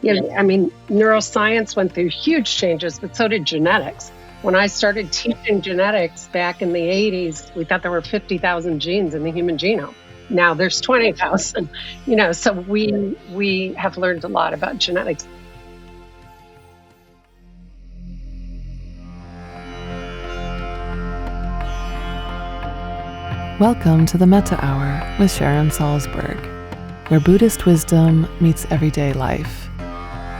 I mean, neuroscience went through huge changes, but so did genetics. When I started teaching genetics back in the 80s, we thought there were 50,000 genes in the human genome. Now there's 20,000, so we have learned a lot about genetics. Welcome to the Metta Hour with Sharon Salzberg, where Buddhist wisdom meets everyday life.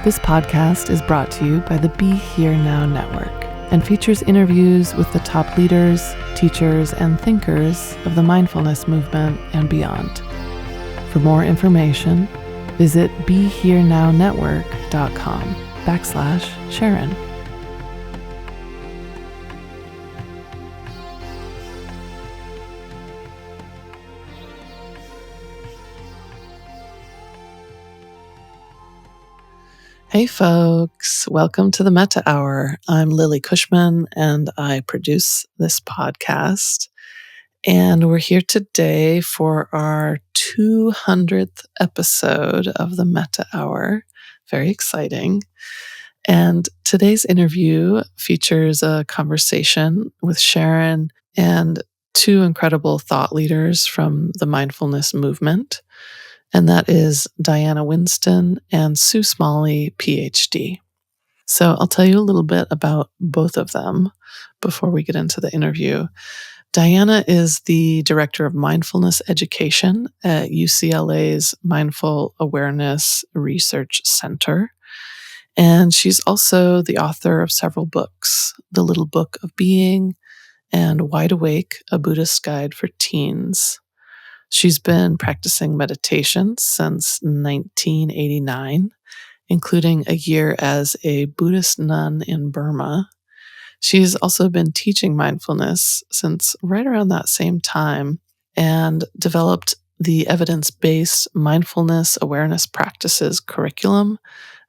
This podcast is brought to you by the Be Here Now Network and features interviews with the top leaders, teachers, and thinkers of the mindfulness movement and beyond. For more information, visit BeHereNowNetwork.com/Sharon. Hey folks, welcome to the Metta Hour. I'm Lily Cushman and I produce this podcast. And we're here today for our 200th episode of the Metta Hour. Very exciting. And today's interview features a conversation with Sharon and two incredible thought leaders from the mindfulness movement. And that is Diana Winston and Sue Smalley, Ph.D. So I'll tell you a little bit about both of them before we get into the interview. Diana is the Director of Mindfulness Education at UCLA's Mindful Awareness Research Center. And she's also the author of several books, The Little Book of Being and Wide Awake, A Buddhist Guide for Teens. She's been practicing meditation since 1989, including a year as a Buddhist nun in Burma. She's also been teaching mindfulness since right around that same time and developed the evidence-based Mindfulness Awareness Practices curriculum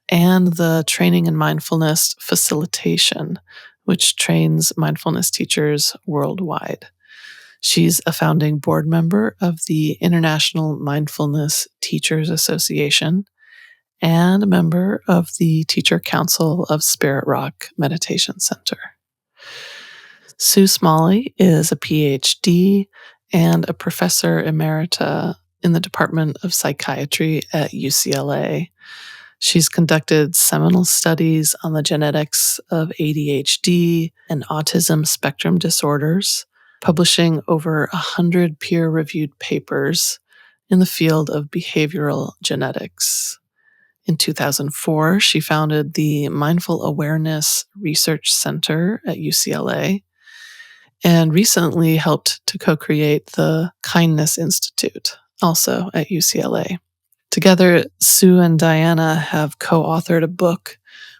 and the Training in Mindfulness Facilitation, which trains mindfulness teachers worldwide. She's a founding board member of the International Mindfulness Teachers Association and a member of the Teacher Council of Spirit Rock Meditation Center. Sue Smalley is a Ph.D. and a professor emerita in the Department of Psychiatry at UCLA. She's conducted seminal studies on the genetics of ADHD and autism spectrum disorders, publishing over 100 peer-reviewed papers in the field of behavioral genetics. In 2004, she founded the Mindful Awareness Research Center at UCLA and recently helped to co-create the Kindness Institute, also at UCLA. Together, Sue and Diana have co-authored a book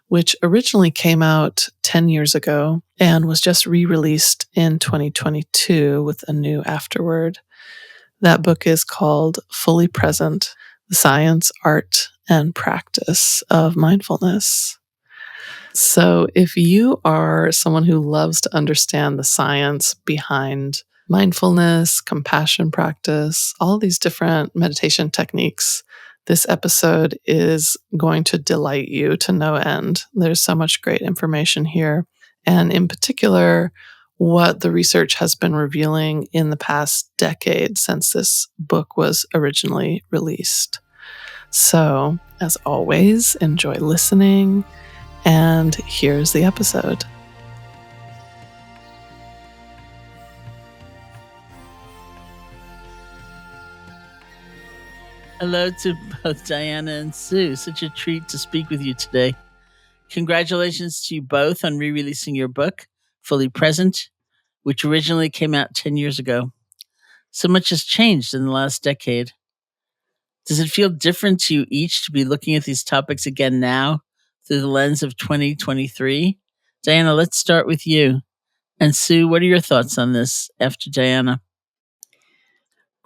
which originally came out 10 years ago and was just re-released in 2022 with a new afterword. That book is called Fully Present: The Science, Art, and Practice of Mindfulness. So if you are someone who loves to understand the science behind mindfulness, compassion practice, all these different meditation techniques, this episode is going to delight you to no end. There's so much great information here. And in particular, what the research has been revealing in the past decade since this book was originally released. So, as always, enjoy listening. And here's the episode. Hello to both Diana and Sue. Such a treat to speak with you today. Congratulations to you both on re-releasing your book, Fully Present, which originally came out 10 years ago. So much has changed in the last decade. Does it feel different to you each to be looking at these topics again now through the lens of 2023? Diana, let's start with you. And Sue, what are your thoughts on this after Diana?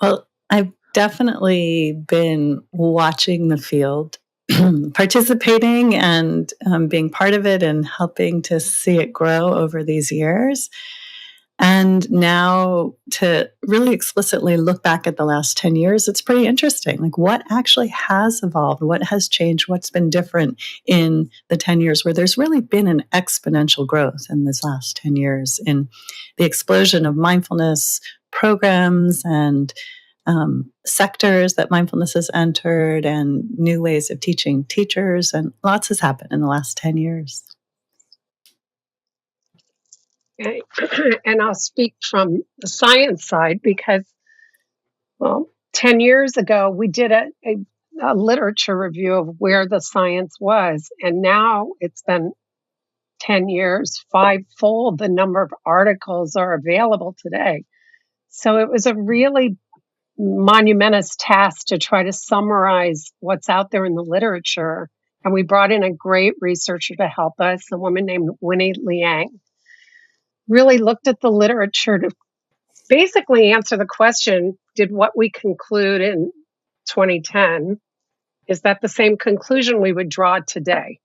Well, I've definitely been watching the field, participating and being part of it and helping to see it grow over these years. And now to really explicitly look back at the last 10 years, it's pretty interesting. Like, what actually has evolved? What has changed? What's been different in the 10 years where there's really been an exponential growth in this last 10 years in the explosion of mindfulness programs and sectors that mindfulness has entered and new ways of teaching teachers. And lots has happened in the last 10 years. And I'll speak from the science side because, 10 years ago, we did a literature review of where the science was. And now it's been 10 years, fivefold the number of articles are available today. So it was a really monumentous task to try to summarize what's out there in the literature. And we brought in a great researcher to help us, a woman named Winnie Liang. Really looked at the literature to basically answer the question, did what we conclude in 2010, is that the same conclusion we would draw today?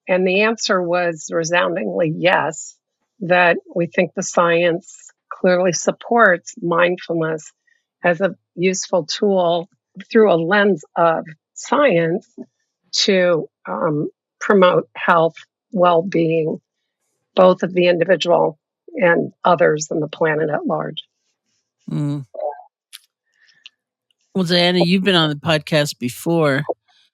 And the answer was resoundingly yes, that we think the science clearly supports mindfulness as a useful tool through a lens of science to promote health, well-being, both of the individual and others on the planet at large. Mm. Well, Diana, you've been on the podcast before,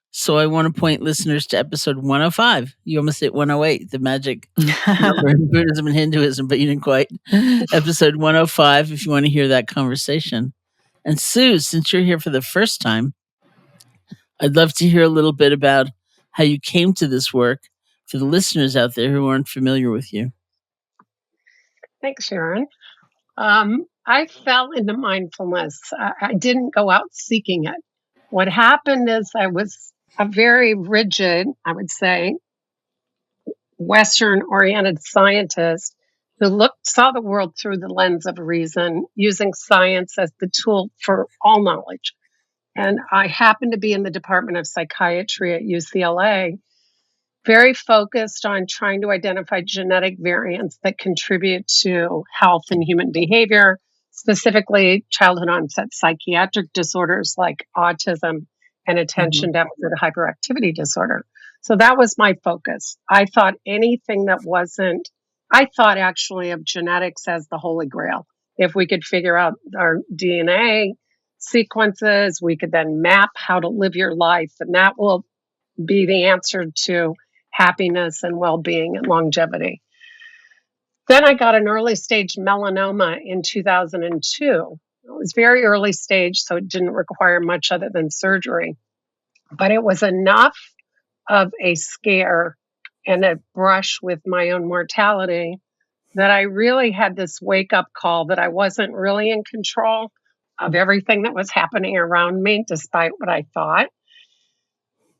so I want to point listeners to episode 105. You almost hit 108, the magic number in Buddhism and Hinduism, but you didn't quite. Episode 105, if you want to hear that conversation. And Sue, since you're here for the first time, I'd love to hear a little bit about how you came to this work for the listeners out there who aren't familiar with you. Thanks, Sharon. I fell into mindfulness. I didn't go out seeking it. What happened is I was a very rigid, I would say, Western-oriented scientist who saw the world through the lens of reason, using science as the tool for all knowledge. And I happened to be in the Department of Psychiatry at UCLA, very focused on trying to identify genetic variants that contribute to health and human behavior, specifically childhood onset psychiatric disorders like autism and attention deficit hyperactivity disorder. So that was my focus. I thought I thought actually of genetics as the holy grail. If we could figure out our DNA sequences, we could then map how to live your life, and that will be the answer to happiness and well-being and longevity. Then I got an early stage melanoma in 2002. It was very early stage, so it didn't require much other than surgery. But it was enough of a scare and a brush with my own mortality that I really had this wake-up call that I wasn't really in control of everything that was happening around me, despite what I thought.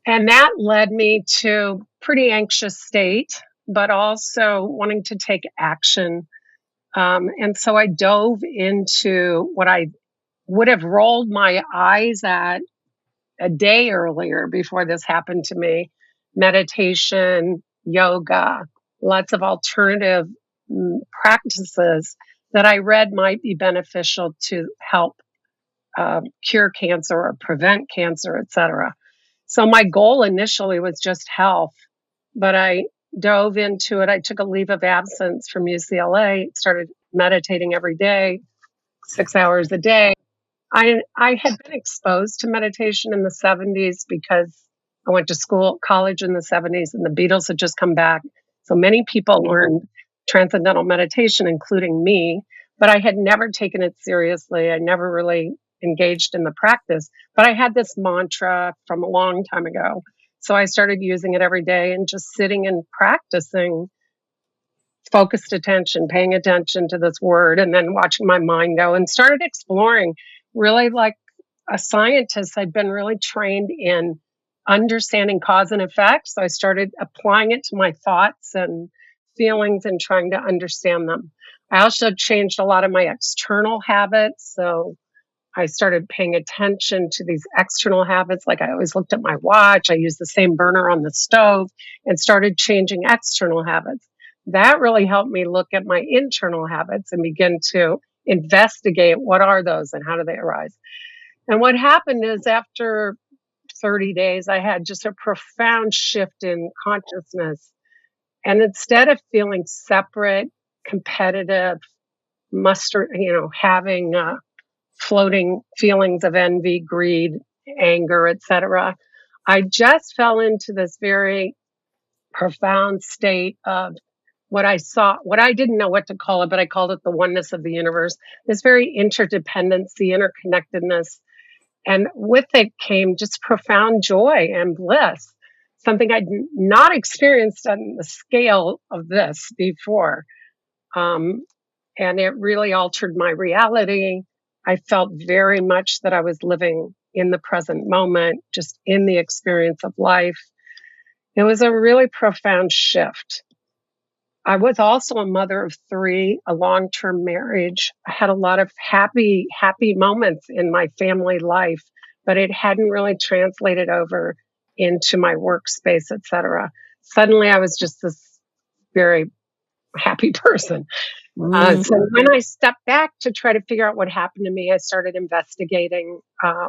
And that led me to pretty anxious state, but also wanting to take action. And so I dove into what I would have rolled my eyes at a day earlier before this happened to me: meditation, yoga, lots of alternative practices that I read might be beneficial to help cure cancer or prevent cancer, etc. So my goal initially was just health, but I dove into it. I took a leave of absence from UCLA, started meditating every day, 6 hours a day. I had been exposed to meditation in the 70s because I went to college in the 70s, and the Beatles had just come back. So many people learned transcendental meditation, including me, but I had never taken it seriously. I never really engaged in the practice, but I had this mantra from a long time ago. So I started using it every day and just sitting and practicing focused attention, paying attention to this word, and then watching my mind go, and started exploring. Really, like a scientist, I'd been really trained in understanding cause and effect. So I started applying it to my thoughts and feelings and trying to understand them. I also changed a lot of my external habits. So I started paying attention to these external habits. Like I always looked at my watch. I used the same burner on the stove, and started changing external habits. that really helped me look at my internal habits and begin to investigate what are those and how do they arise. And what happened is after 30 days, I had just a profound shift in consciousness. And instead of feeling separate, competitive, having floating feelings of envy, greed, anger, etc., I just fell into this very profound state of what I saw, what I didn't know what to call it, but I called it the oneness of the universe, this very interdependency, interconnectedness. And with it came just profound joy and bliss, something I'd not experienced on the scale of this before. And it really altered my reality. I felt very much that I was living in the present moment, just in the experience of life. It was a really profound shift. I was also a mother of 3, a long-term marriage. I had a lot of happy moments in my family life, but it hadn't really translated over into my workspace, etc. Suddenly, I was just this very happy person. So when I stepped back to try to figure out what happened to me, I started investigating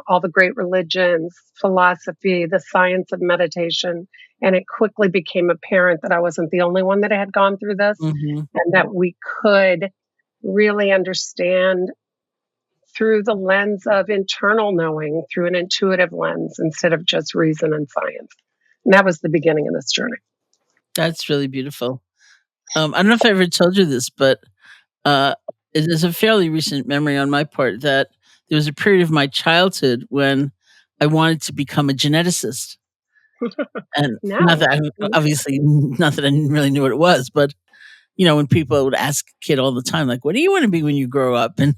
all the great religions, philosophy, the science of meditation, and it quickly became apparent that I wasn't the only one that had gone through this, and that we could really understand through the lens of internal knowing, through an intuitive lens, instead of just reason and science. And that was the beginning of this journey. That's really beautiful. I don't know if I ever told you this, but it is a fairly recent memory on my part that there was a period of my childhood when I wanted to become a geneticist. And No. not that I really knew what it was, but when people would ask a kid all the time, like, what do you want to be when you grow up? And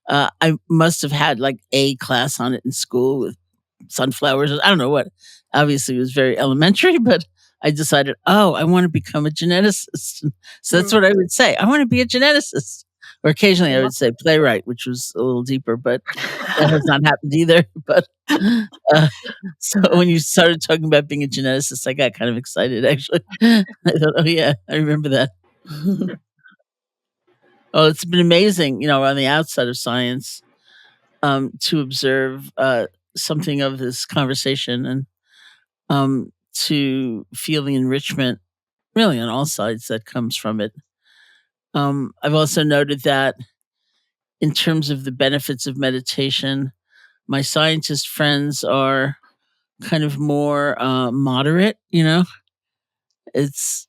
I must have had like a class on it in school with sunflowers. I don't know what. Obviously, it was very elementary, but I decided, I want to become a geneticist. So that's what I would say. I want to be a geneticist. Or occasionally I would say playwright, which was a little deeper, but that has not happened either. But so when you started talking about being a geneticist, I got kind of excited, actually. I thought, oh, yeah, I remember that. Oh, it's been amazing, on the outside of science, to observe something of this conversation and to feel the enrichment, really on all sides, that comes from it. I've also noted that in terms of the benefits of meditation, my scientist friends are kind of more moderate. It's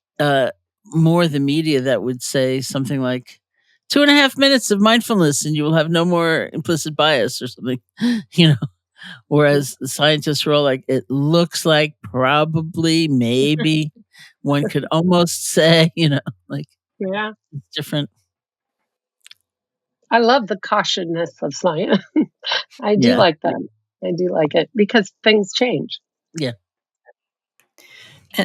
more the media that would say something like 2.5 minutes of mindfulness and you will have no more implicit bias or something, whereas the scientists were all like, it looks like, probably, maybe, one could almost say, like, Yeah. it's different. I love the cautionedness of science. I do Yeah. like that. I do like it because things change. Yeah.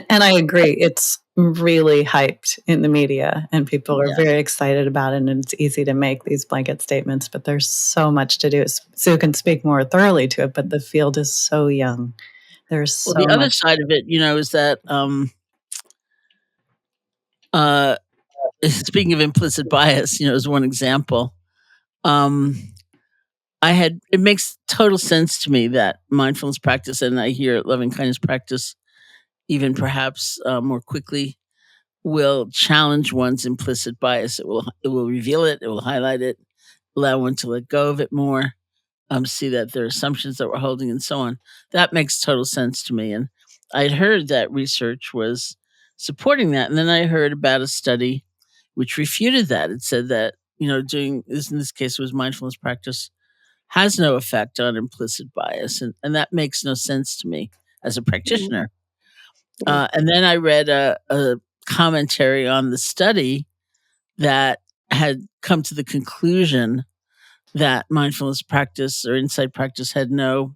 And I agree. It's really hyped in the media and people are very excited about it. And it's easy to make these blanket statements, but there's so much to do. Sue can speak more thoroughly to it, but the field is so young. There's so Well, the other much. side of it, is that speaking of implicit bias, as one example, it makes total sense to me that mindfulness practice, and I hear loving kindness practice even perhaps more quickly, will challenge one's implicit bias. It will reveal it. It will highlight it, allow one to let go of it more, see that there are assumptions that we're holding and so on. That makes total sense to me. And I'd heard that research was supporting that. And then I heard about a study which refuted that. It said that, doing this, in this case, was mindfulness practice, has no effect on implicit bias. And that makes no sense to me as a practitioner. And then I read a commentary on the study that had come to the conclusion that mindfulness practice or insight practice had no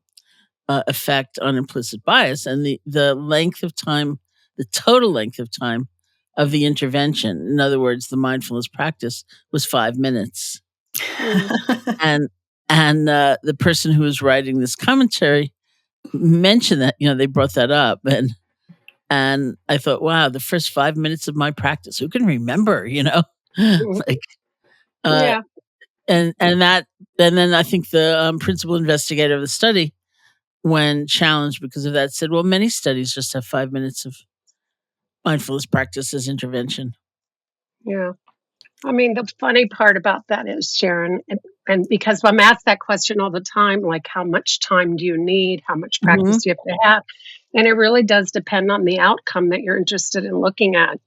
effect on implicit bias. And the length of time, the total length of time of the intervention, in other words, the mindfulness practice, was 5 minutes. and the person who was writing this commentary mentioned that, they brought that up. And And I thought, wow, the first 5 minutes of my practice, who can remember, Mhm. like, uh, Yeah. and then I think the principal investigator of the study, when challenged because of that, said, well, many studies just have 5 minutes of mindfulness practice as intervention. Yeah. I mean, the funny part about that is, Sharon, and because I'm asked that question all the time, like, how much time do you need? How much Hmm. practice do you have to have? And it really does depend on the outcome that you're interested in looking at,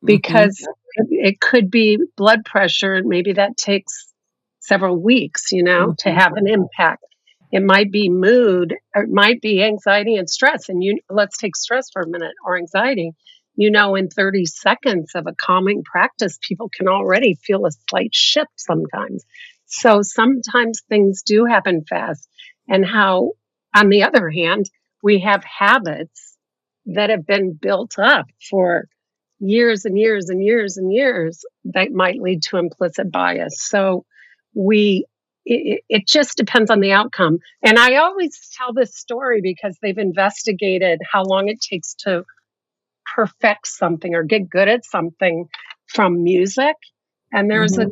Hmm. because it could be blood pressure, and maybe that takes several weeks, to Hmm. have an impact. It might be mood, or it might be anxiety and stress. And let's take stress for a minute, or anxiety. In 30 seconds of a calming practice, people can already feel a slight shift sometimes. So sometimes things do happen fast. And how, on the other hand, we have habits that have been built up for years and years and years and years that might lead to implicit bias. So it just depends on the outcome. And I always tell this story because they've investigated how long it takes to perfect something or get good at something from music. And there's a Hmm.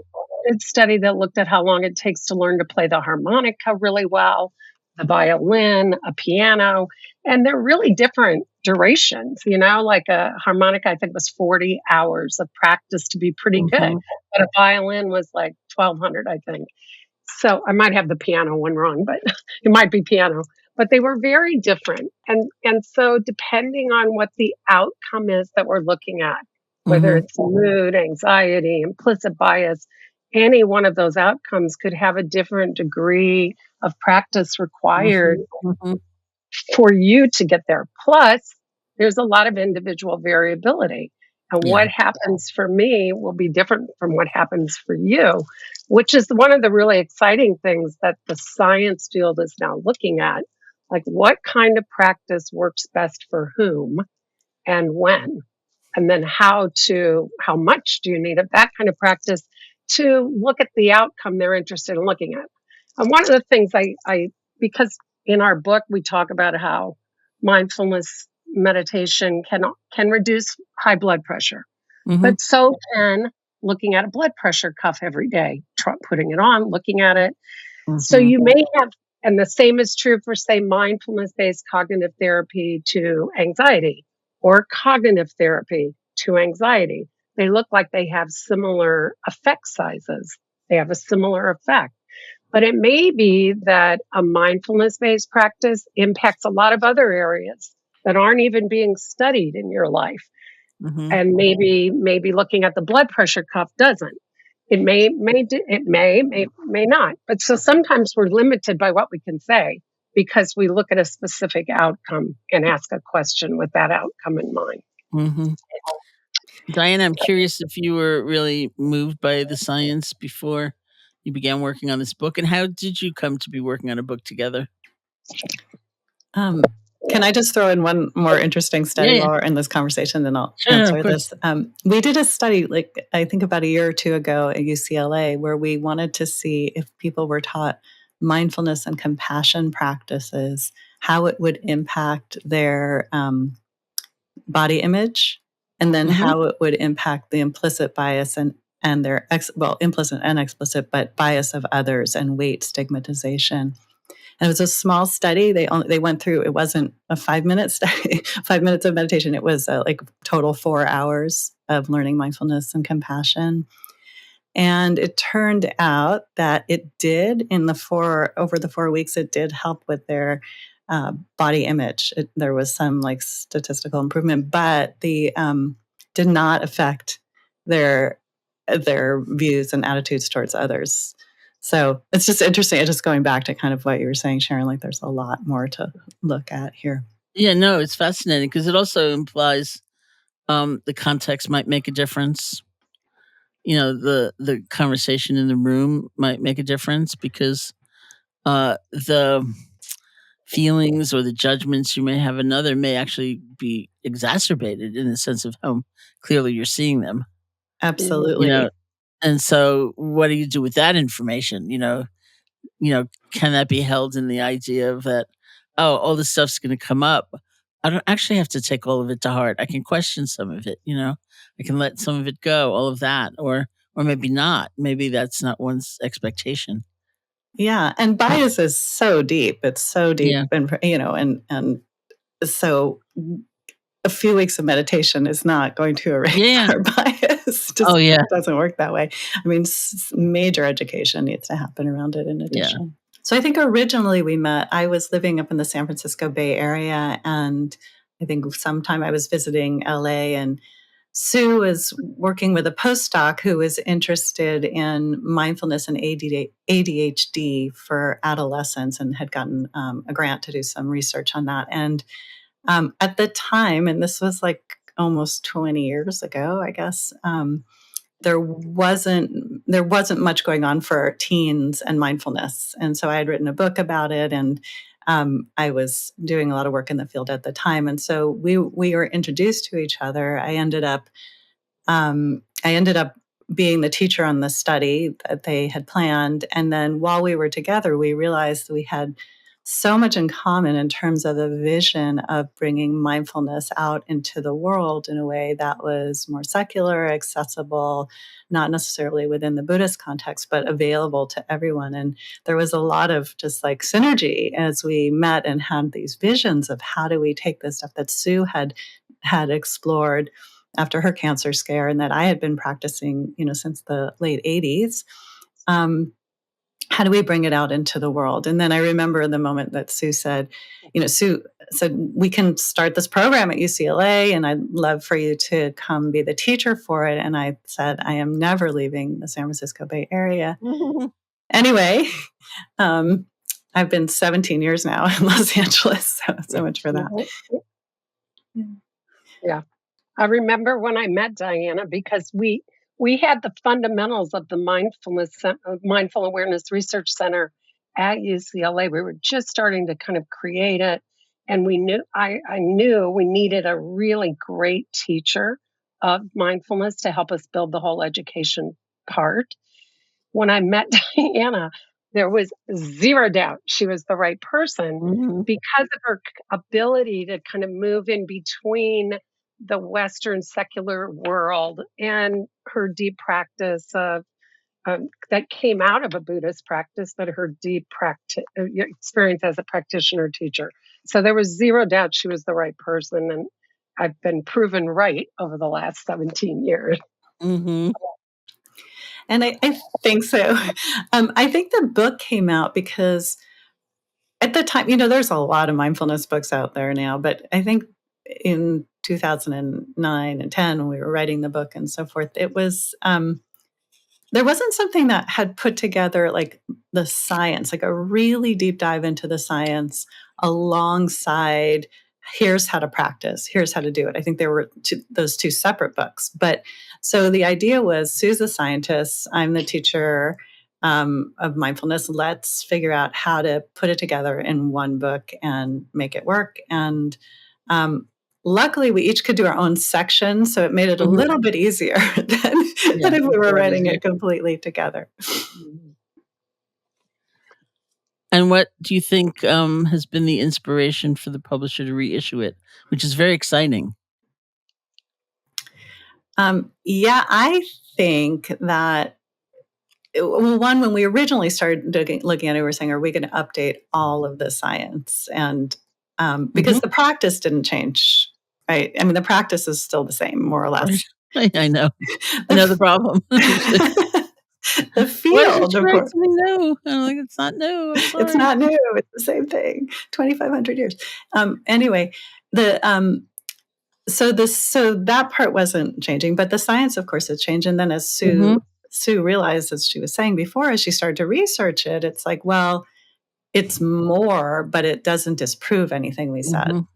good study that looked at how long it takes to learn to play the harmonica really well, the violin, a piano, and they're really different durations. Like a harmonica, I think was 40 hours of practice to be pretty good, Hmm. but a violin was like 1200, I think. So I might have the piano one wrong, but it might be piano. But they were very different. And so depending on what the outcome is that we're looking at, whether Hmm. it's mood, anxiety, implicit bias, any one of those outcomes could have a different degree of practice required Hmm. Hmm. for you to get there. Plus, there's a lot of individual variability. And Yeah. what happens for me will be different from what happens for you, which is one of the really exciting things that the science field is now looking at. Like, what kind of practice works best for whom and when? And then how much do you need of that kind of practice to look at the outcome they're interested in looking at? And one of the things because in our book we talk about how mindfulness meditation can reduce high blood pressure, Hmm. but so can looking at a blood pressure cuff every day, putting it on, looking at it. So Hmm. you may have, and the same is true for, say, mindfulness based cognitive therapy to anxiety or cognitive therapy to anxiety. They look like they have similar effect sizes, they have a similar effect. But it may be that a mindfulness based practice impacts a lot of other areas that aren't even being studied in your life. Hmm. And maybe looking at the blood pressure cuff doesn't. It may not. But so sometimes we're limited by what we can say because we look at a specific outcome and ask a question with that outcome in mind. Hmm. Diana, I'm curious if you were really moved by the science before you began working on this book, and how did you come to be working on a book together? Um, can I just throw in one more interesting Yeah, study yeah. while we're in this conversation, then I'll Sure, of answer course. this. We did a study, like I think about a year or two ago at UCLA, where we wanted to see if people were taught mindfulness and compassion practices, how it would impact their body image, and then Hmm. how it would impact the implicit bias and their implicit and explicit, but bias of others and weight stigmatization. And it was a small study. They went through. It wasn't a 5 minute study, 5 minutes of meditation. It was like total 4 hours of learning mindfulness and compassion. And it turned out that it did over the 4 weeks. It did help with their body image. There was some like statistical improvement, but the did not affect their views and attitudes towards others. So it's just interesting. Just going back to kind of what you were saying, Sharon, like there's a lot more to look at here. Yeah, no, it's fascinating because it also implies the context might make a difference. The conversation in the room might make a difference because the feelings or the judgments you may have another may actually be exacerbated in the sense of how clearly you're seeing them. You know, Absolutely. and so what do you do with that information? Can that be held in the idea of that, oh, all this stuff's going to come up, I don't actually have to take all of it to heart. I can question some of it, I can let some of it go, all of that, or maybe not. Maybe that's not one's expectation. Yeah, and bias is so deep. It's so deep, Yeah. and and so a few weeks of meditation is not going to erase our bias. Oh, yeah. It doesn't work that way. I mean, major education needs to happen around it in addition. So I think originally we met, I was living up in the San Francisco Bay Area, and I think sometime I was visiting LA, and Sue was working with a postdoc who was interested in mindfulness and ADHD for adolescents and had gotten a grant to do some research on that. And at the time, and this was like almost 20 years ago, I guess, there wasn't much going on for teens and mindfulness. And so I had written a book about it, and I was doing a lot of work in the field at the time. And so we were introduced to each other. I ended up being the teacher on the study that they had planned. And then while we were together, we realized we had so much in common in terms of the vision of bringing mindfulness out into the world in a way that was more secular, accessible, not necessarily within the Buddhist context, but available to everyone. And there was a lot of just like synergy as we met and had these visions of how do we take this stuff that Sue had explored after her cancer scare and that I had been practicing, since the late 80s. How do we bring it out into the world? And then I remember the moment that Sue said, Sue said, we can start this program at UCLA and I'd love for you to come be the teacher for it. And I said, I am never leaving the San Francisco Bay Area. Anyway, I've been 17 years now in Los Angeles. So much for that. Yeah. I remember when I met Diana because we had the fundamentals of the Mindful Awareness Research Center at UCLA. We were just starting to kind of create it. And I knew we needed a really great teacher of mindfulness to help us build the whole education part. When I met Diana, there was zero doubt she was the right person because of her ability to kind of move in between the Western secular world and her deep practice of that came out of a Buddhist practice, but her deep experience as a practitioner teacher. So there was zero doubt she was the right person, and I've been proven right over the last 17 years. Mm-hmm. And I think so. I think the book came out because at the time, there's a lot of mindfulness books out there now, but I think in 2009 and 10, when we were writing the book and so forth, it was, there wasn't something that had put together like the science, like a really deep dive into the science alongside here's how to practice, here's how to do it. I think there were those two separate books. But so the idea was Sue's a scientist, I'm the teacher of mindfulness. Let's figure out how to put it together in one book and make it work. And luckily, we each could do our own section, so it made it a little bit easier than if we were writing it completely together. And what do you think has been the inspiration for the publisher to reissue it, which is very exciting? I think that, one, when we originally started looking at it, we were saying, are we going to update all of the science? And because the practice didn't change, right? I mean, the practice is still the same, more or less. I know. I know the problem. The field, of course. No, I'm like, it's not new. It's not new. It's the same thing. 2,500 years. Anyway, so that part wasn't changing, but the science, of course, has changed. And then as Sue realized, as she was saying before, as she started to research it, it's like, well, it's more, but it doesn't disprove anything we said.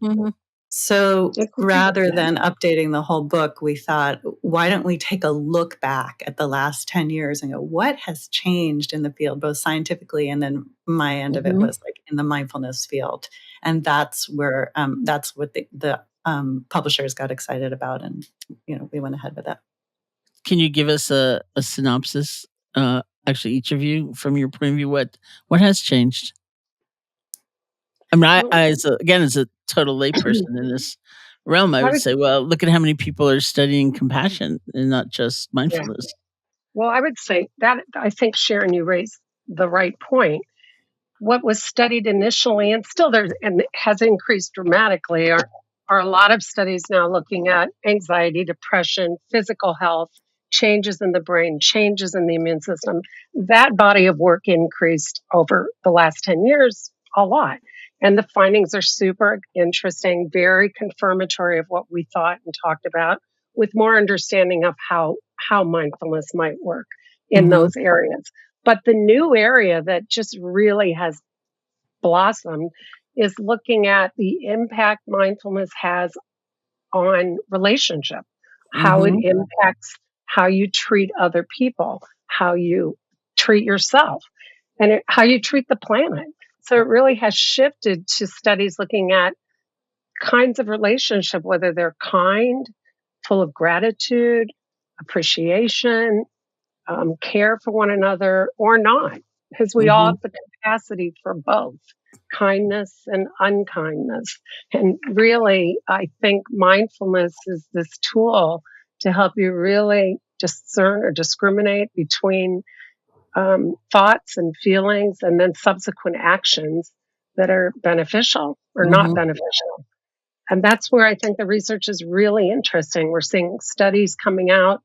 So rather than updating the whole book, we thought, why don't we take a look back at the last 10 years and go, what has changed in the field, both scientifically, and then my end of it was like in the mindfulness field. And that's where, that's what the publishers got excited about. And, we went ahead with that. Can you give us a synopsis, actually, each of you, from your point of view, what has changed? I mean, as a total layperson in this realm, I I would would, say, well, look at how many people are studying compassion and not just yeah. mindfulness. Well, I would say that I think, Sharon, you raised the right point. What was studied initially and still there and has increased dramatically are a lot of studies now looking at anxiety, depression, physical health, changes in the brain, changes in the immune system. That body of work increased over the last 10 years a lot. And the findings are super interesting, very confirmatory of what we thought and talked about, with more understanding of how mindfulness might work in Mm-hmm. those areas. But the new area that just really has blossomed is looking at the impact mindfulness has on relationship, how it Mm-hmm. impacts how you treat other people, how you treat yourself, and how you treat the planet. So it really has shifted to studies looking at kinds of relationship, whether they're kind, full of gratitude, appreciation, care for one another, or not, because we all Mm-hmm. have the capacity for both kindness and unkindness. And really, I think mindfulness is this tool to help you really discern or discriminate between thoughts and feelings and then subsequent actions that are beneficial or not Mm-hmm. beneficial. And that's where I think the research is really interesting. We're seeing studies coming out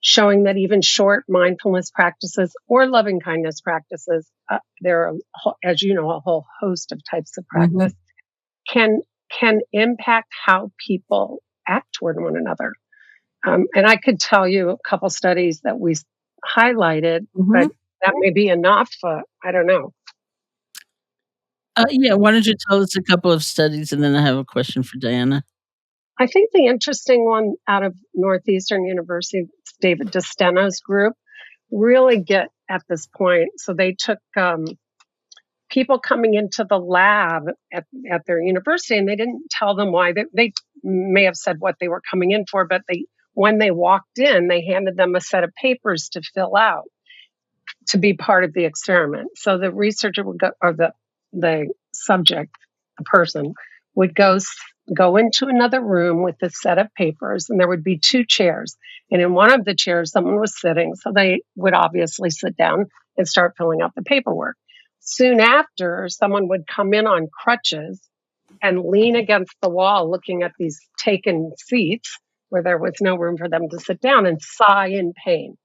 showing that even short mindfulness practices or loving kindness practices, there are, as you know, a whole host of types of Mm-hmm. practice, can impact how people act toward one another. And I could tell you a couple studies that we highlighted, Mm-hmm. but that may be enough. I don't know. Yeah, why don't you tell us a couple of studies, and then I have a question for Diana. I think the interesting one out of Northeastern University, David DeSteno's group, really get at this point. So they took people coming into the lab at their university, and they didn't tell them why. They may have said what they were coming in for, but when they walked in, they handed them a set of papers to fill out to be part of the experiment. So the researcher would go, or the subject, the person, would go into another room with a set of papers, and there would be two chairs. And in one of the chairs, someone was sitting, so they would obviously sit down and start filling out the paperwork. Soon after, someone would come in on crutches and lean against the wall, looking at these taken seats where there was no room for them to sit down, and sigh in pain.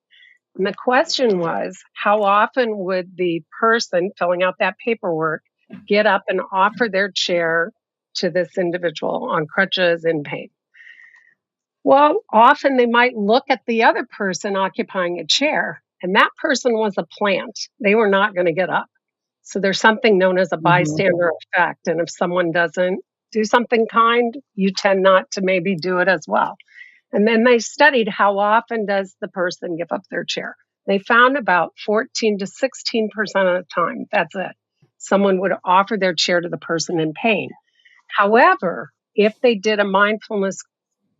And the question was, how often would the person filling out that paperwork get up and offer their chair to this individual on crutches in pain? Well, often they might look at the other person occupying a chair, and that person was a plant. They were not going to get up. So there's something known as a Mm-hmm. bystander effect. And if someone doesn't do something kind, you tend not to maybe do it as well. And then they studied how often does the person give up their chair. They found about 14 to 16% of the time, that's it. Someone would offer their chair to the person in pain. However, if they did a mindfulness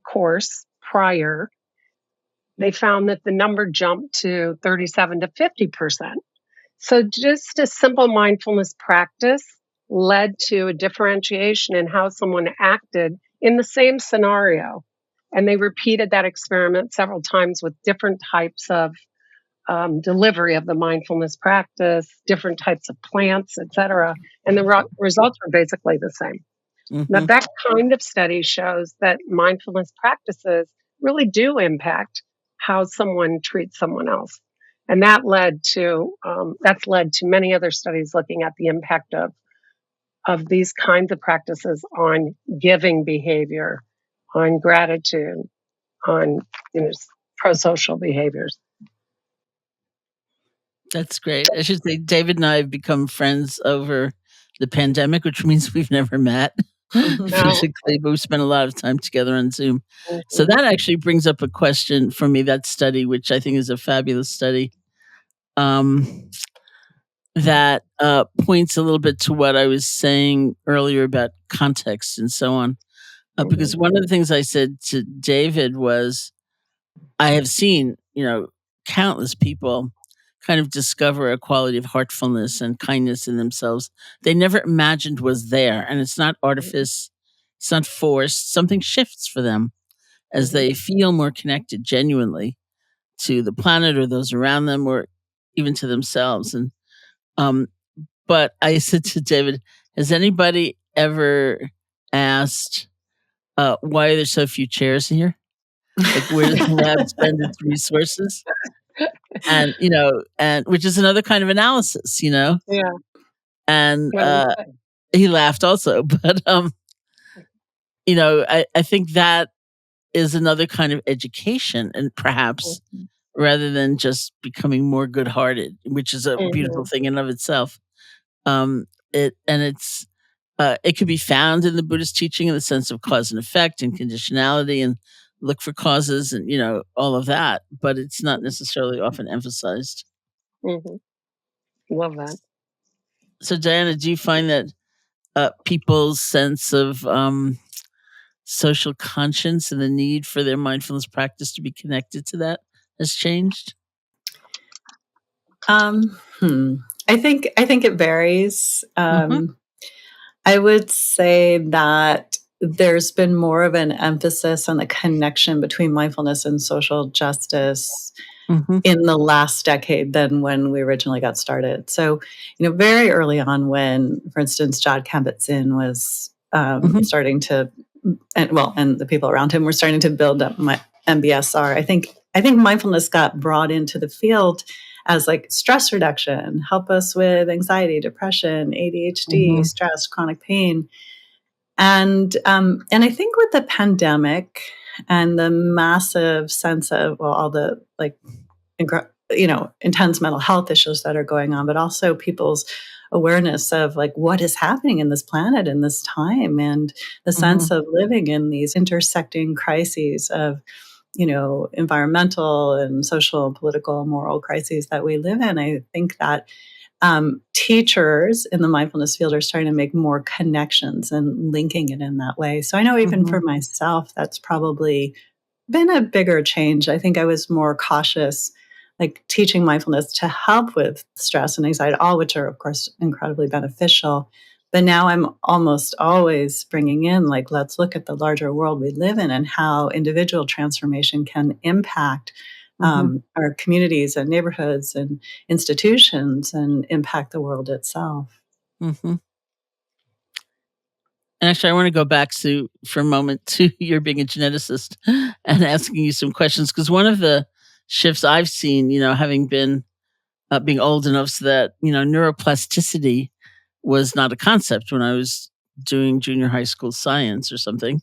course prior, they found that the number jumped to 37 to 50%. So just a simple mindfulness practice led to a differentiation in how someone acted in the same scenario. And they repeated that experiment several times with different types of delivery of the mindfulness practice, different types of plants, etc. And the results were basically the same. Now, Mm-hmm. that kind of study shows that mindfulness practices really do impact how someone treats someone else. And that's led to many other studies looking at the impact of these kinds of practices on giving behavior, on gratitude, on pro-social behaviors. That's great. I should say David and I have become friends over the pandemic, which means we've never met physically, but we spent a lot of time together on Zoom. So that actually brings up a question for me, that study, which I think is a fabulous study, that points a little bit to what I was saying earlier about context and so on. Because one of the things I said to David was, I have seen, countless people kind of discover a quality of heartfulness and kindness in themselves they never imagined was there. And it's not artifice, It's not forced. Something shifts for them as they feel more connected genuinely to the planet or those around them or even to themselves. And but I said to David, has anybody ever asked why are there so few chairs here? Like, where does the lab spend its resources? And and which is another kind of analysis, Yeah. And What do you say? he laughed also, but I think that is another kind of education, and perhaps rather than just becoming more good-hearted, which is a beautiful thing in of itself. It could be found in the Buddhist teaching in the sense of cause and effect and conditionality and look for causes and all of that, but it's not necessarily often emphasized. Love that. So, Diana, do you find that people's sense of social conscience and the need for their mindfulness practice to be connected to that has changed? I think it varies. I would say that there's been more of an emphasis on the connection between mindfulness and social justice in the last decade than when we originally got started. So, very early on when, for instance, Jod Kabat-Zinn was starting to, and the people around him were starting to build up my MBSR. I think mindfulness got brought into the field as like stress reduction, help us with anxiety, depression, ADHD, stress, chronic pain. And I think with the pandemic and the massive sense of all the intense mental health issues that are going on, but also people's awareness of like what is happening in this planet in this time, and the sense of living in these intersecting crises of environmental and social and political and moral crises that we live in. I think that teachers in the mindfulness field are starting to make more connections and linking it in that way. So I know even for myself, that's probably been a bigger change. I think I was more cautious, like teaching mindfulness to help with stress and anxiety, all which are, of course, incredibly beneficial. But now I'm almost always bringing in, like, let's look at the larger world we live in and how individual transformation can impact our communities and neighborhoods and institutions and impact the world itself. And actually, I want to go back for a moment to your being a geneticist and asking you some questions, because one of the shifts I've seen, having been being old enough so that neuroplasticity was not a concept when I was doing junior high school science or something.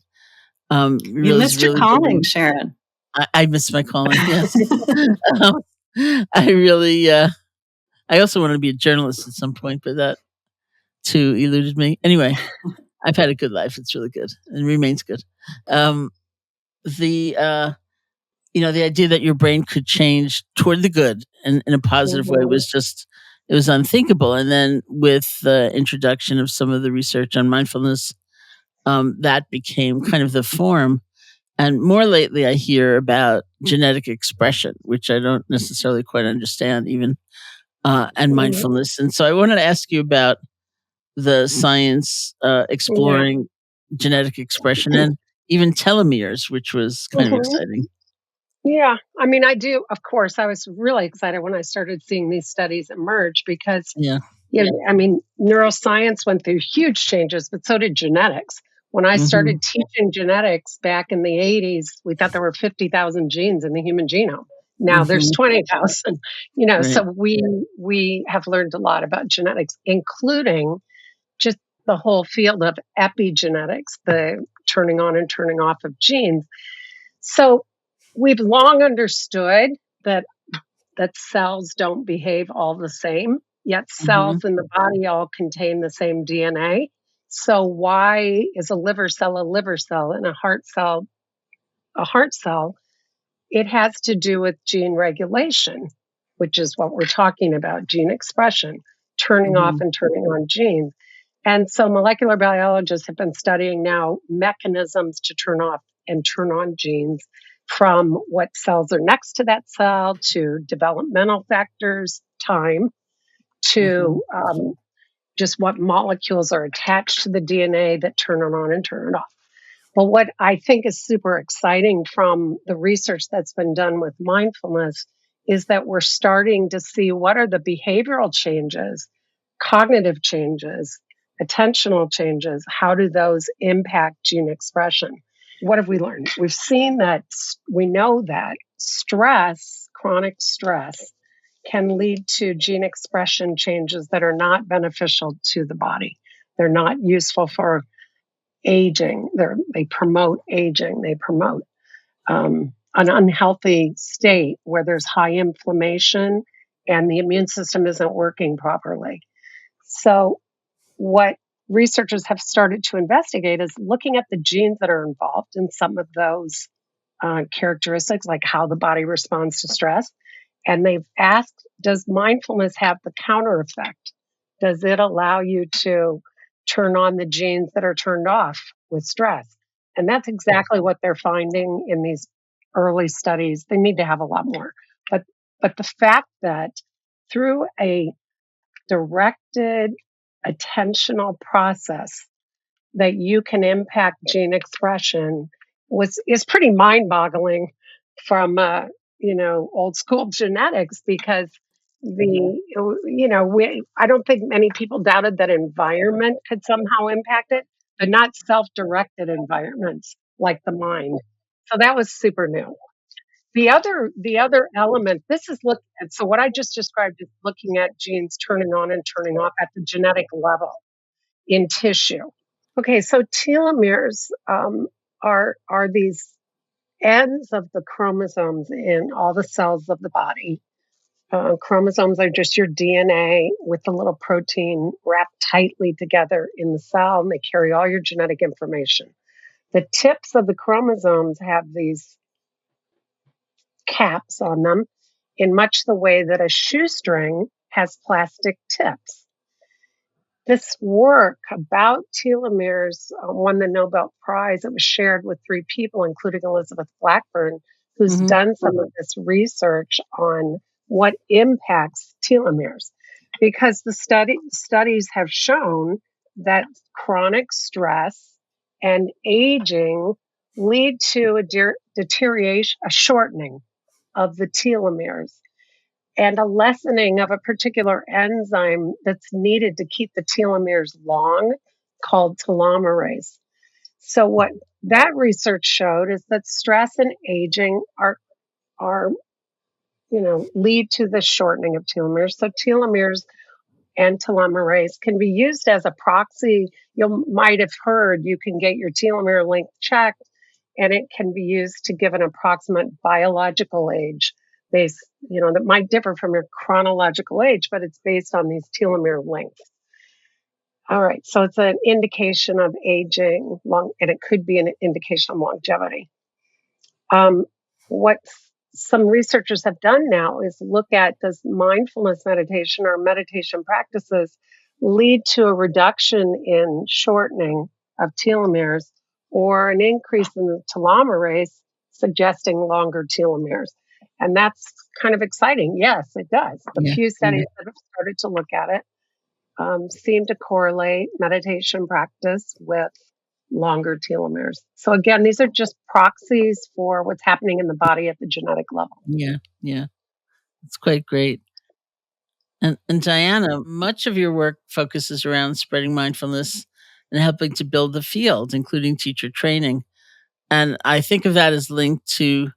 You missed your calling, Sharon. I missed my calling. Yes. I also wanted to be a journalist at some point, but that too eluded me. Anyway, I've had a good life. It's really good and remains good. The idea that your brain could change toward the good and in a positive way it was unthinkable. And then with the introduction of some of the research on mindfulness, that became kind of the form. And more lately, I hear about genetic expression, which I don't necessarily quite understand even, and mindfulness. And so I wanted to ask you about the science exploring genetic expression and even telomeres, which was kind of exciting. Yeah, I mean, I do. Of course, I was really excited when I started seeing these studies emerge because, I mean, neuroscience went through huge changes, but so did genetics. When I started teaching genetics back in the 80s, we thought there were 50,000 genes in the human genome. Now there's 20,000. Right. So we have learned a lot about genetics, including just the whole field of epigenetics, the turning on and turning off of genes. So we've long understood that cells don't behave all the same, yet cells in the body all contain the same DNA. So why is a liver cell and a heart cell a heart cell? It has to do with gene regulation, which is what we're talking about, gene expression, turning off and turning on genes. And so molecular biologists have been studying now mechanisms to turn off and turn on genes, from what cells are next to that cell to developmental factors, time, to just what molecules are attached to the DNA that turn it on and turn it off. But what I think is super exciting from the research that's been done with mindfulness is that we're starting to see what are the behavioral changes, cognitive changes, attentional changes, how do those impact gene expression? What have we learned? We've seen that we know that stress, chronic stress, can lead to gene expression changes that are not beneficial to the body. They're not useful for aging. They promote aging. They promote an unhealthy state where there's high inflammation and the immune system isn't working properly. So, what researchers have started to investigate is looking at the genes that are involved in some of those characteristics, like how the body responds to stress. And they've asked, does mindfulness have the counter effect? Does it allow you to turn on the genes that are turned off with stress? And that's exactly what they're finding in these early studies. They need to have a lot more. But the fact that through a directed attentional process that you can impact gene expression is pretty mind-boggling from old school genetics, because I don't think many people doubted that environment could somehow impact it, but not self-directed environments like the mind. So that was super new. The other element, this is look at, so what I just described is looking at genes turning on and turning off at the genetic level in tissue. Okay, so telomeres are these ends of the chromosomes in all the cells of the body. Chromosomes are just your DNA with the little protein wrapped tightly together in the cell, and they carry all your genetic information. The tips of the chromosomes have these caps on them, in much the way that a shoestring has plastic tips. This work about telomeres won the Nobel Prize. It was shared with 3 people, including Elizabeth Blackburn, who's done some of this research on what impacts telomeres. Because the studies have shown that chronic stress and aging lead to a deterioration, a shortening of the telomeres, and a lessening of a particular enzyme that's needed to keep the telomeres long, called telomerase. So what that research showed is that stress and aging are lead to the shortening of telomeres. So telomeres and telomerase can be used as a proxy. You might have heard you can get your telomere length checked, and it can be used to give an approximate biological age. That might differ from your chronological age, but it's based on these telomere lengths. All right, so it's an indication of aging, and it could be an indication of longevity. What some researchers have done now is look at, does mindfulness meditation or meditation practices lead to a reduction in shortening of telomeres or an increase in the telomerase, suggesting longer telomeres? And that's kind of exciting. Yes, it does. The few studies that have started to look at it seem to correlate meditation practice with longer telomeres. So again, these are just proxies for what's happening in the body at the genetic level. Yeah. It's quite great. And Diana, much of your work focuses around spreading mindfulness and helping to build the field, including teacher training. And I think of that as linked to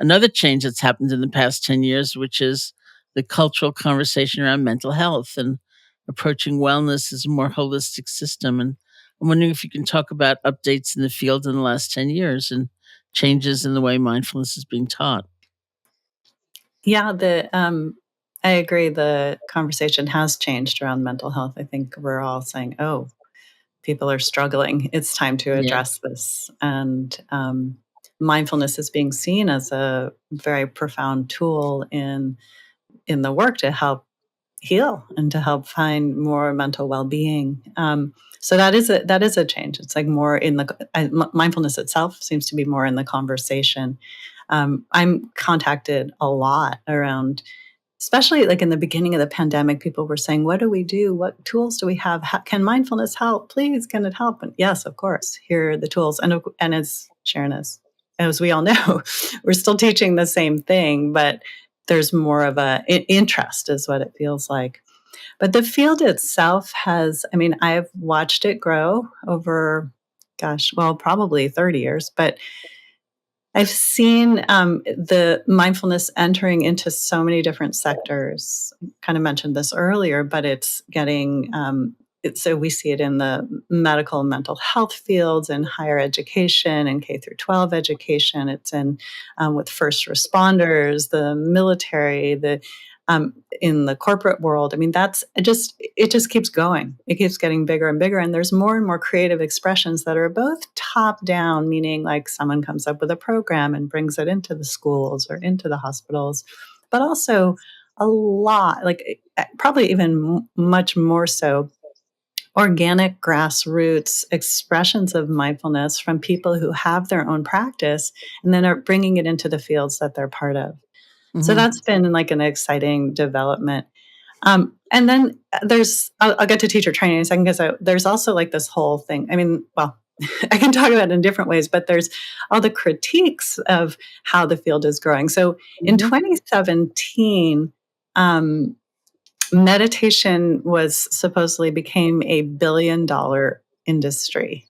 another change that's happened in the past 10 years, which is the cultural conversation around mental health and approaching wellness as a more holistic system. And I'm wondering if you can talk about updates in the field in the last 10 years and changes in the way mindfulness is being taught. Yeah, I agree. The conversation has changed around mental health. I think we're all saying, "Oh, people are struggling. It's time to address this." And mindfulness is being seen as a very profound tool in the work to help heal and to help find more mental well-being. So that is a change. It's like more in the mindfulness itself seems to be more in the conversation. I'm contacted a lot around especially like in the beginning of the pandemic, people were saying, what do we do? What tools do we have? Can mindfulness help? Please, can it help? And yes, of course, here are the tools. And as Sharon as we all know, we're still teaching the same thing, but there's more of a interest is what it feels like. But the field itself I've watched it grow over, probably 30 years, but I've seen the mindfulness entering into so many different sectors. Kind of mentioned this earlier, but it's getting, so we see it in the medical and mental health fields and higher education and K through 12 education. It's in with first responders, the military, in the corporate world. It just keeps going. It keeps getting bigger and bigger. And there's more and more creative expressions that are both top down, meaning like someone comes up with a program and brings it into the schools or into the hospitals, but also a lot, like probably even much more so, organic grassroots expressions of mindfulness from people who have their own practice and then are bringing it into the fields that they're part of. So that's been like an exciting development. And then I'll get to teacher training in a second because there's also like this whole thing. I can talk about it in different ways, but there's all the critiques of how the field is growing. So in 2017, meditation supposedly became a $1 billion industry.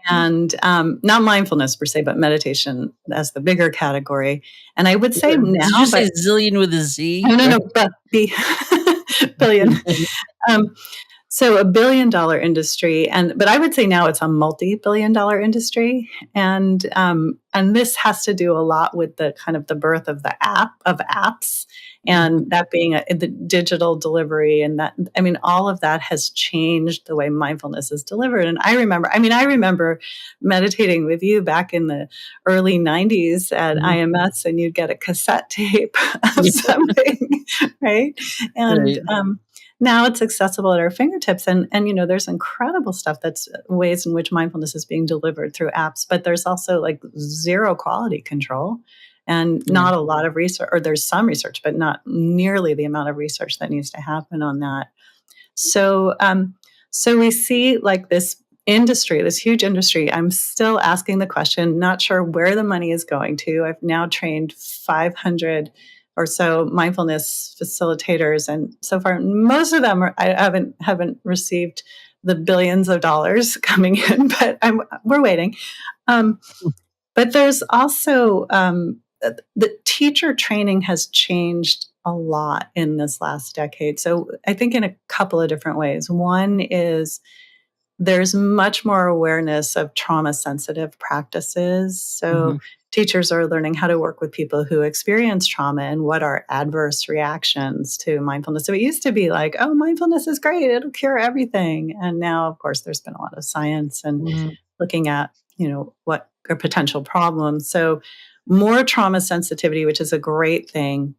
And not mindfulness per se, but meditation as the bigger category. And I would say now, did you say zillion with a Z? No, but billion. So $1 billion industry, but I would say now it's a multi-billion-dollar industry, and this has to do a lot with the kind of the birth of the apps, and that being the digital delivery, and that all of that has changed the way mindfulness is delivered. And I remember meditating with you back in the early '90s at IMS, and you'd get a cassette tape of something, right? And now it's accessible at our fingertips. And there's incredible stuff that's ways in which mindfulness is being delivered through apps, but there's also like zero quality control and not a lot of research, or there's some research, but not nearly the amount of research that needs to happen on that. So we see like this industry, this huge industry. I'm still asking the question, not sure where the money is going to. I've now trained 500 or so mindfulness facilitators, and so far most of them I haven't received the billions of dollars coming in, but we're waiting. But there's also the teacher training has changed a lot in this last decade. So I think in a couple of different ways. One is there's much more awareness of trauma-sensitive practices. So teachers are learning how to work with people who experience trauma and what are adverse reactions to mindfulness. So it used to be like, oh, mindfulness is great, it'll cure everything. And now, of course, there's been a lot of science and looking at, what are potential problems. So more trauma sensitivity, which is a great thing.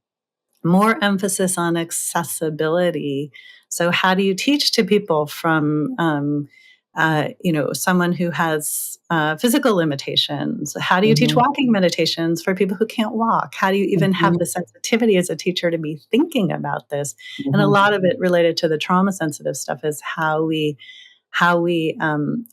More emphasis on accessibility. So how do you teach to people from someone who has physical limitations? How do you teach walking meditations for people who can't walk? How do you even have the sensitivity as a teacher to be thinking about this? And a lot of it related to the trauma sensitive stuff is how we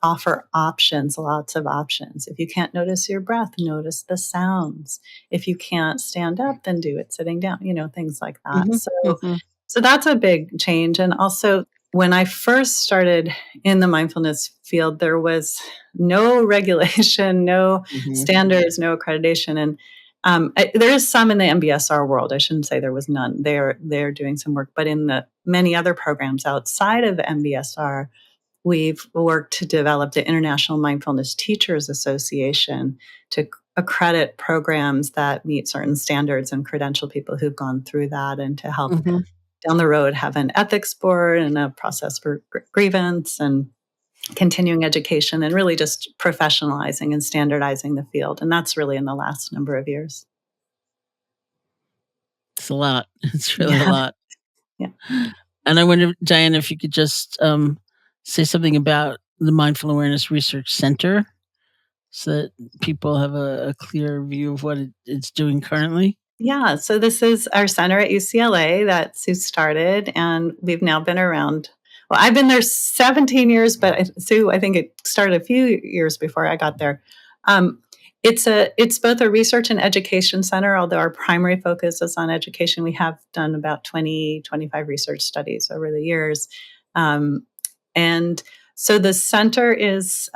offer options, lots of options. If you can't notice your breath, notice the sounds. If you can't stand up, then do it sitting down, things like that. So that's a big change. And also, when I first started in the mindfulness field, there was no regulation, no standards, no accreditation. And there is some in the MBSR world. I shouldn't say there was none. They're doing some work. But in the many other programs outside of MBSR, we've worked to develop the International Mindfulness Teachers Association to accredit programs that meet certain standards and credential people who've gone through that, and to help down the road have an ethics board and a process for grievance and continuing education, and really just professionalizing and standardizing the field. And that's really in the last number of years. It's a lot. It's really a lot. Yeah. And I wonder, Diana, if you could just say something about the Mindful Awareness Research Center so that people have a clear view of what it's doing currently. Yeah, so this is our center at UCLA that Sue started, and we've now been around. Well, I've been there 17 years, but Sue, I think it started a few years before I got there. Um, it's both a research and education center, although our primary focus is on education. We have done about 25 research studies over the years. And so the center is,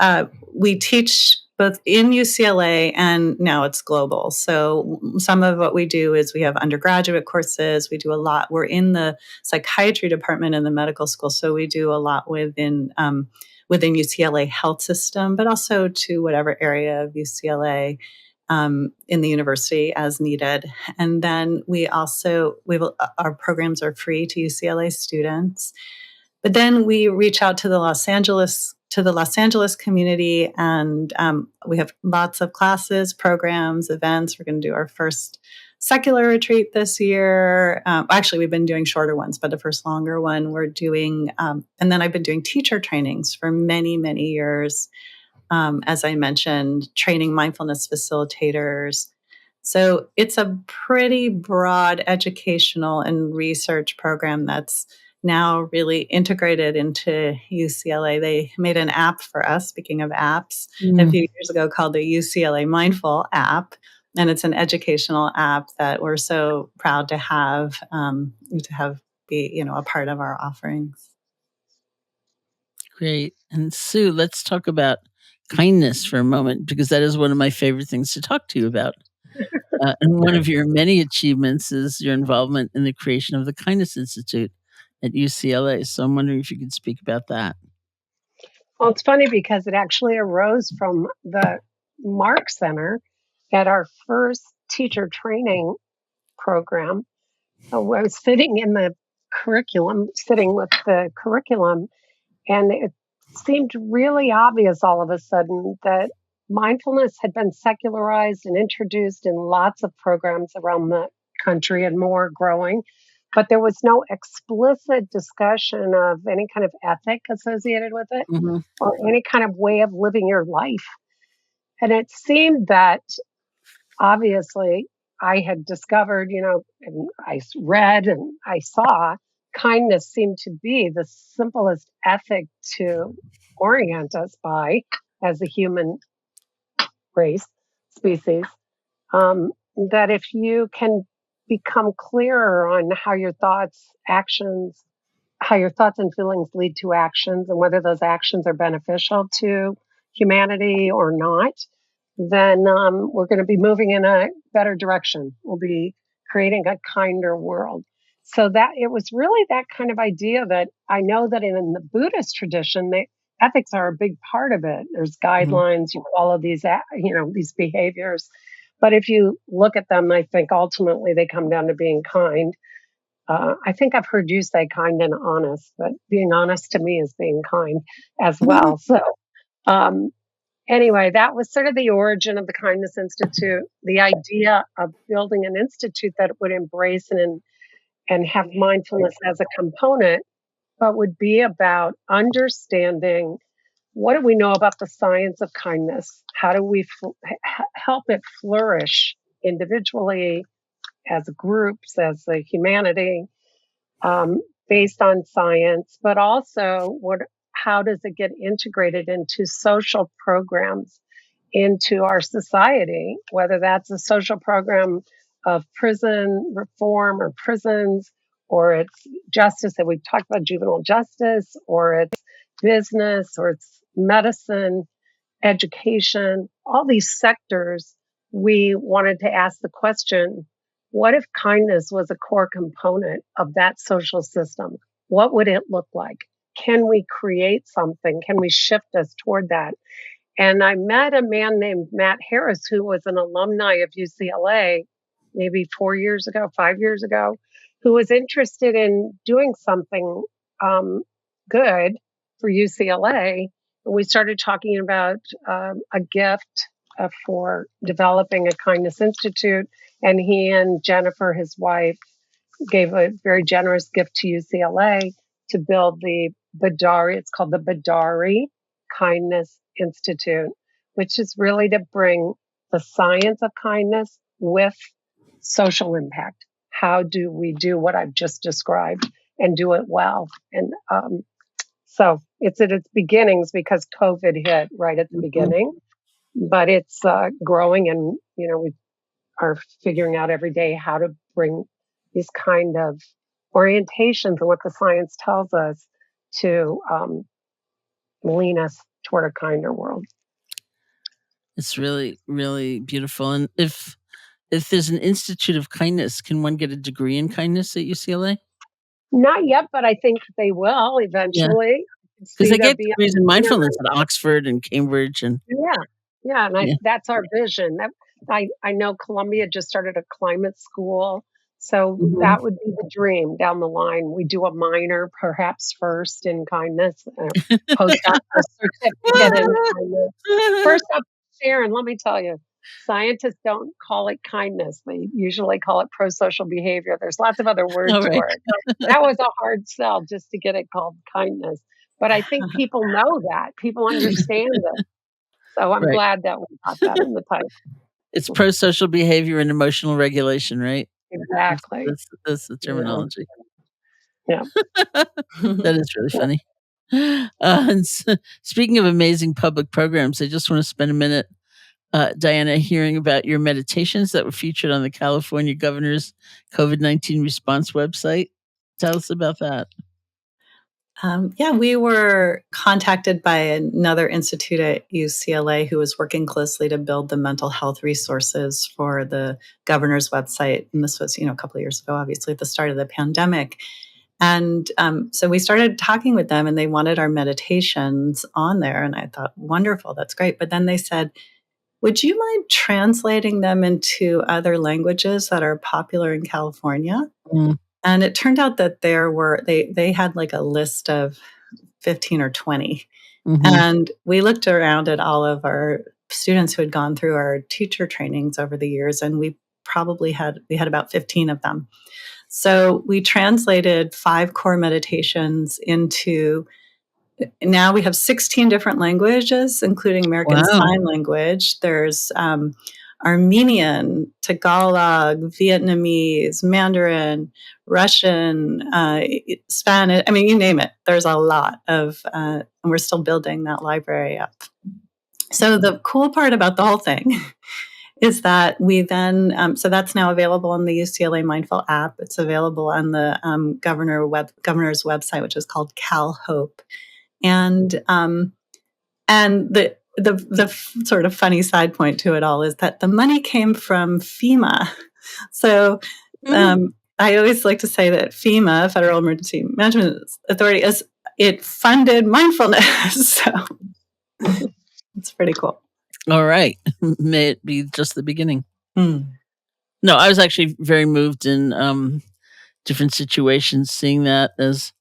we teach both in UCLA and now it's global. So some of what we do is we have undergraduate courses. We do a lot. We're in the psychiatry department in the medical school. So we do a lot within UCLA health system, but also to whatever area of UCLA in the university as needed. And then our programs are free to UCLA students. But then we reach out to the Los Angeles community, and we have lots of classes, programs, events. We're going to do our first secular retreat this year. Actually, we've been doing shorter ones, but the first longer one we're doing. And then I've been doing teacher trainings for many, many years. As I mentioned, training mindfulness facilitators. So it's a pretty broad educational and research program that's now really integrated into UCLA. They made an app for us, speaking of apps, a few years ago called the UCLA Mindful app. And it's an educational app that we're so proud to have be, a part of our offerings. Great. And Sue, let's talk about kindness for a moment, because that is one of my favorite things to talk to you about. And one of your many achievements is your involvement in the creation of the Kindness Institute at UCLA. So I'm wondering if you could speak about that. Well, it's funny because it actually arose from the Mark Center at our first teacher training program. I was sitting with the curriculum, and it seemed really obvious all of a sudden that mindfulness had been secularized and introduced in lots of programs around the country and more growing. But there was no explicit discussion of any kind of ethic associated with it or any kind of way of living your life. And it seemed that obviously I had discovered, and I read and I saw kindness seemed to be the simplest ethic to orient us by as a human race, species. That if you can become clearer on how your thoughts and feelings lead to actions and whether those actions are beneficial to humanity or not, then we're going to be moving in a better direction. We'll be creating a kinder world. So that it was really that kind of idea that I know that in the Buddhist tradition, ethics are a big part of it. There's guidelines, you follow these behaviors. But if you look at them, I think ultimately they come down to being kind. I think I've heard you say kind and honest, but being honest to me is being kind as well. So anyway, that was sort of the origin of the Kindness Institute, the idea of building an institute that would embrace and have mindfulness as a component, but would be about understanding what do we know about the science of kindness? How do we help it flourish individually, as groups, as a humanity, based on science, but also how does it get integrated into social programs, into our society, whether that's a social program of prison reform or prisons, or it's justice that we've talked about, juvenile justice, or it's business, or it's medicine, education, all these sectors. We wanted to ask the question, what if kindness was a core component of that social system? What would it look like? Can we create something? Can we shift us toward that? And I met a man named Matt Harris, who was an alumni of UCLA maybe 5 years ago, who was interested in doing something good for UCLA. And we started talking about a gift for developing a Kindness Institute. And he and Jennifer, his wife, gave a very generous gift to UCLA to build the Badari. It's called the Badari Kindness Institute, which is really to bring the science of kindness with social impact. How do we do what I've just described and do it well? And so it's at its beginnings because COVID hit right at the beginning, but it's growing, and we are figuring out every day how to bring these kind of orientations and what the science tells us to lean us toward a kinder world. It's really, really beautiful. And if there's an Institute of Kindness, can one get a degree in kindness at UCLA? Not yet, but I think they will Yeah, eventually. because See they there get being degrees in mindfulness at Oxford and Cambridge, and yeah, and yeah. that's our vision. That I know Columbia just started a climate school, so Mhm. that would be the dream down the line. We do a minor, perhaps first in kindness, postdoc or certificate in kindness. First up, Sharon, let me tell you, scientists don't call it kindness. They usually call it pro-social behavior. There's lots of other words All right. for it. That was a hard sell just to get it called kindness. But I think people know that. People understand it. So I'm Right. glad that we got that in the title. It's pro-social behavior and emotional regulation, right? Exactly. That's the Yeah. terminology. Yeah. That is really Yeah. funny. And speaking of amazing public programs, I just want to spend a minute, Diana, hearing about your meditations that were featured on the California governor's COVID-19 response website. Tell us about that. Yeah, we were contacted by another institute at UCLA who was working closely to build the mental health resources for the governor's website. And this was, a couple of years ago, obviously, at the start of the pandemic. And so we started talking with them, and they wanted our meditations on there. And I thought, wonderful, that's great. But then they said, would you mind translating them into other languages that are popular in California? Mm. And it turned out that they had like a list of 15 or 20. Mhm. And we looked around at all of our students who had gone through our teacher trainings over the years, and we had about 15 of them. So we translated 5 core meditations into, now we have 16 different languages, including American Wow. Sign Language. There's Armenian, Tagalog, Vietnamese, Mandarin, Russian, Spanish. I mean, you name it. There's a lot of, and we're still building that library up. So the cool part about the whole thing is that we then, so that's now available on the UCLA Mindful app. It's available on the governor's website, which is called Cal Hope. And the sort of funny side point to it all is that the money came from FEMA. So I always like to say that FEMA, Federal Emergency Management Authority, it funded mindfulness. So it's pretty cool. All right. May it be just the beginning. Hmm. No, I was actually very moved in different situations, seeing that as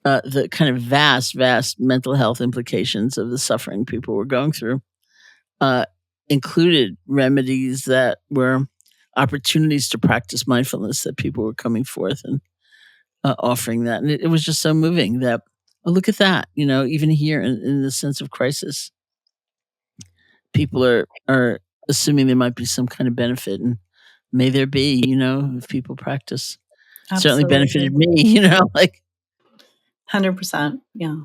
the kind of vast mental health implications of the suffering people were going through, included remedies that were opportunities to practice mindfulness, that people were coming forth and offering that. And it was just so moving that, oh, look at that, even here in the sense of crisis, people are assuming there might be some kind of benefit, and may there be, if people practice. Certainly benefited me, like 100%. Yeah.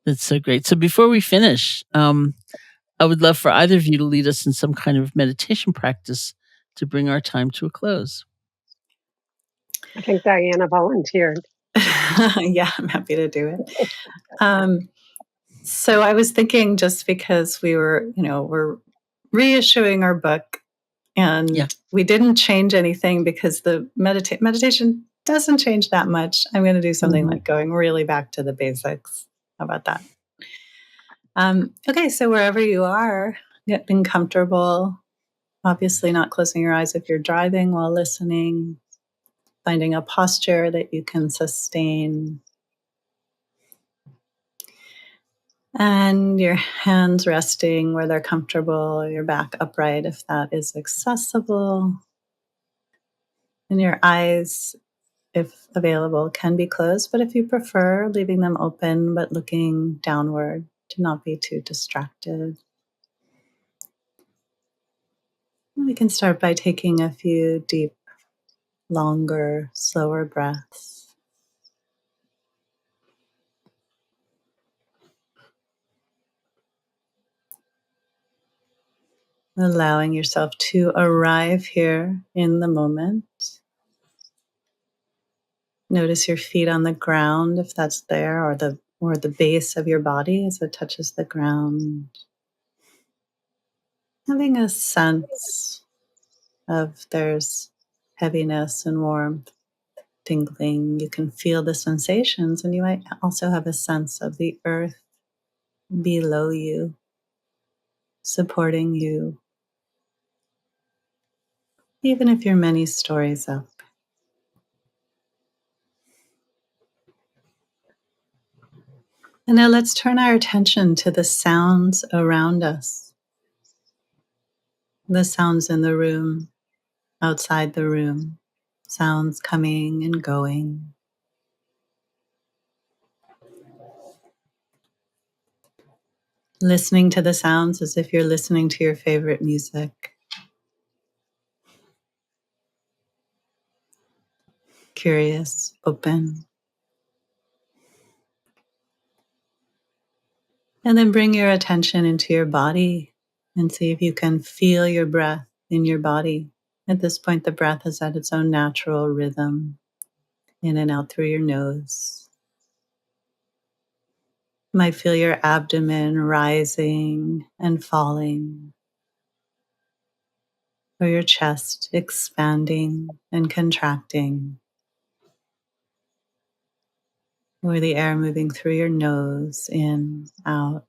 That's so great. So before we finish, I would love for either of you to lead us in some kind of meditation practice to bring our time to a close. I think Diana volunteered. Yeah, I'm happy to do it. So I was thinking, just because we're reissuing our book, and we didn't change anything because the meditation doesn't change that much. I'm going to do something like going really back to the basics. How about that? Okay, so wherever you are, getting comfortable, obviously not closing your eyes if you're driving while listening, finding a posture that you can sustain. And your hands resting where they're comfortable, your back upright if that is accessible. And your eyes, if available, can be closed, but if you prefer, leaving them open but looking downward to not be too distracted. We can start by taking a few deep, longer, slower breaths. Allowing yourself to arrive here in the moment. Notice your feet on the ground, if that's there, or the base of your body as it touches the ground. Having a sense of there's heaviness and warmth, tingling. You can feel the sensations, and you might also have a sense of the earth below you, supporting you, even if you're many stories up. And now let's turn our attention to the sounds around us, the sounds in the room, outside the room, sounds coming and going. Listening to the sounds as if you're listening to your favorite music. Curious, open. And then bring your attention into your body and see if you can feel your breath in your body. At this point, the breath is at its own natural rhythm, in and out through your nose. You might feel your abdomen rising and falling, or your chest expanding and contracting, or the air moving through your nose, in, out.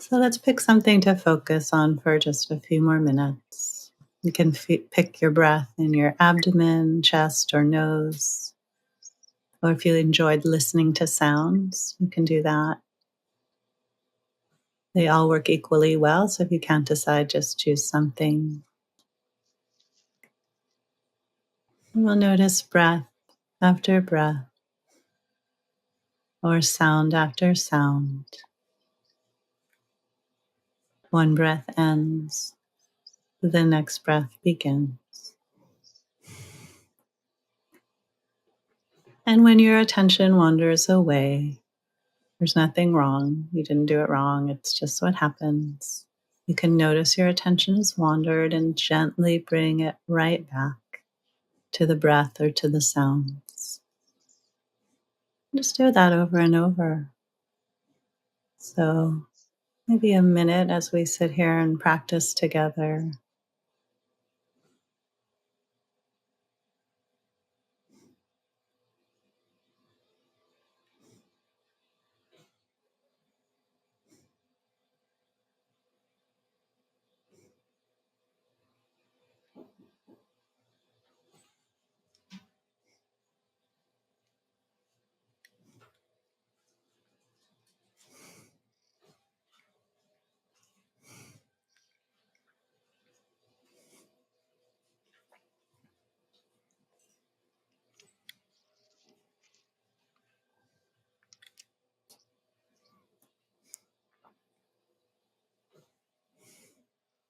So let's pick something to focus on for just a few more minutes. You can pick your breath in your abdomen, chest, or nose. Or if you enjoyed listening to sounds, you can do that. They all work equally well, so if you can't decide, just choose something. We'll notice breath after breath, or sound after sound. One breath ends, the next breath begins. And when your attention wanders away, there's nothing wrong. You didn't do it wrong. It's just what happens. You can notice your attention has wandered and gently bring it right back to the breath or to the sounds. Just do that over and over. So maybe a minute as we sit here and practice together.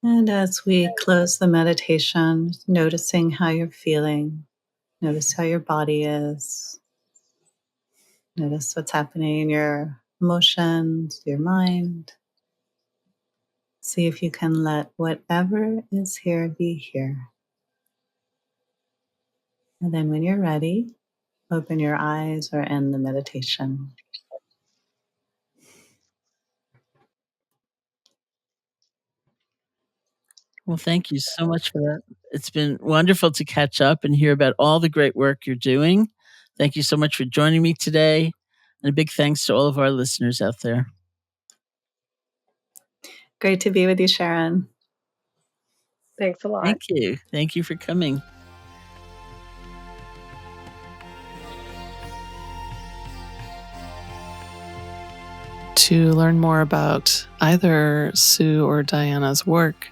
And as we close the meditation, noticing how you're feeling, notice how your body is. Notice what's happening in your emotions, your mind. See if you can let whatever is here be here. And then when you're ready, open your eyes or end the meditation. Well, thank you so much for that. It's been wonderful to catch up and hear about all the great work you're doing. Thank you so much for joining me today. And a big thanks to all of our listeners out there. Great to be with you, Sharon. Thanks a lot. Thank you. Thank you for coming. To learn more about either Sue or Diana's work,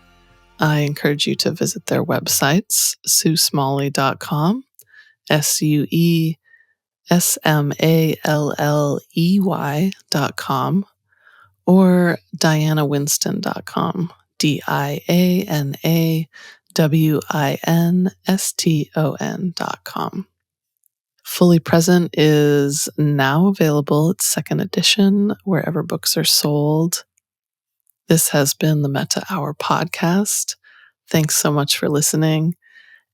I encourage you to visit their websites, suesmalley.com, SUESMALLEY.com, or DianaWinston.com, DianaWinston.com. Fully Present is now available. It's second edition wherever books are sold. This has been the Metta Hour Podcast. Thanks so much for listening.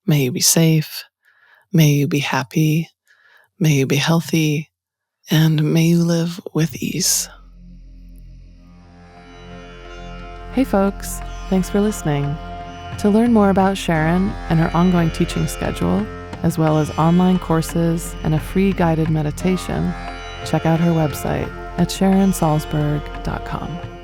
May you be safe. May you be happy. May you be healthy. And may you live with ease. Hey folks, thanks for listening. To learn more about Sharon and her ongoing teaching schedule, as well as online courses and a free guided meditation, check out her website at SharonSalzberg.com.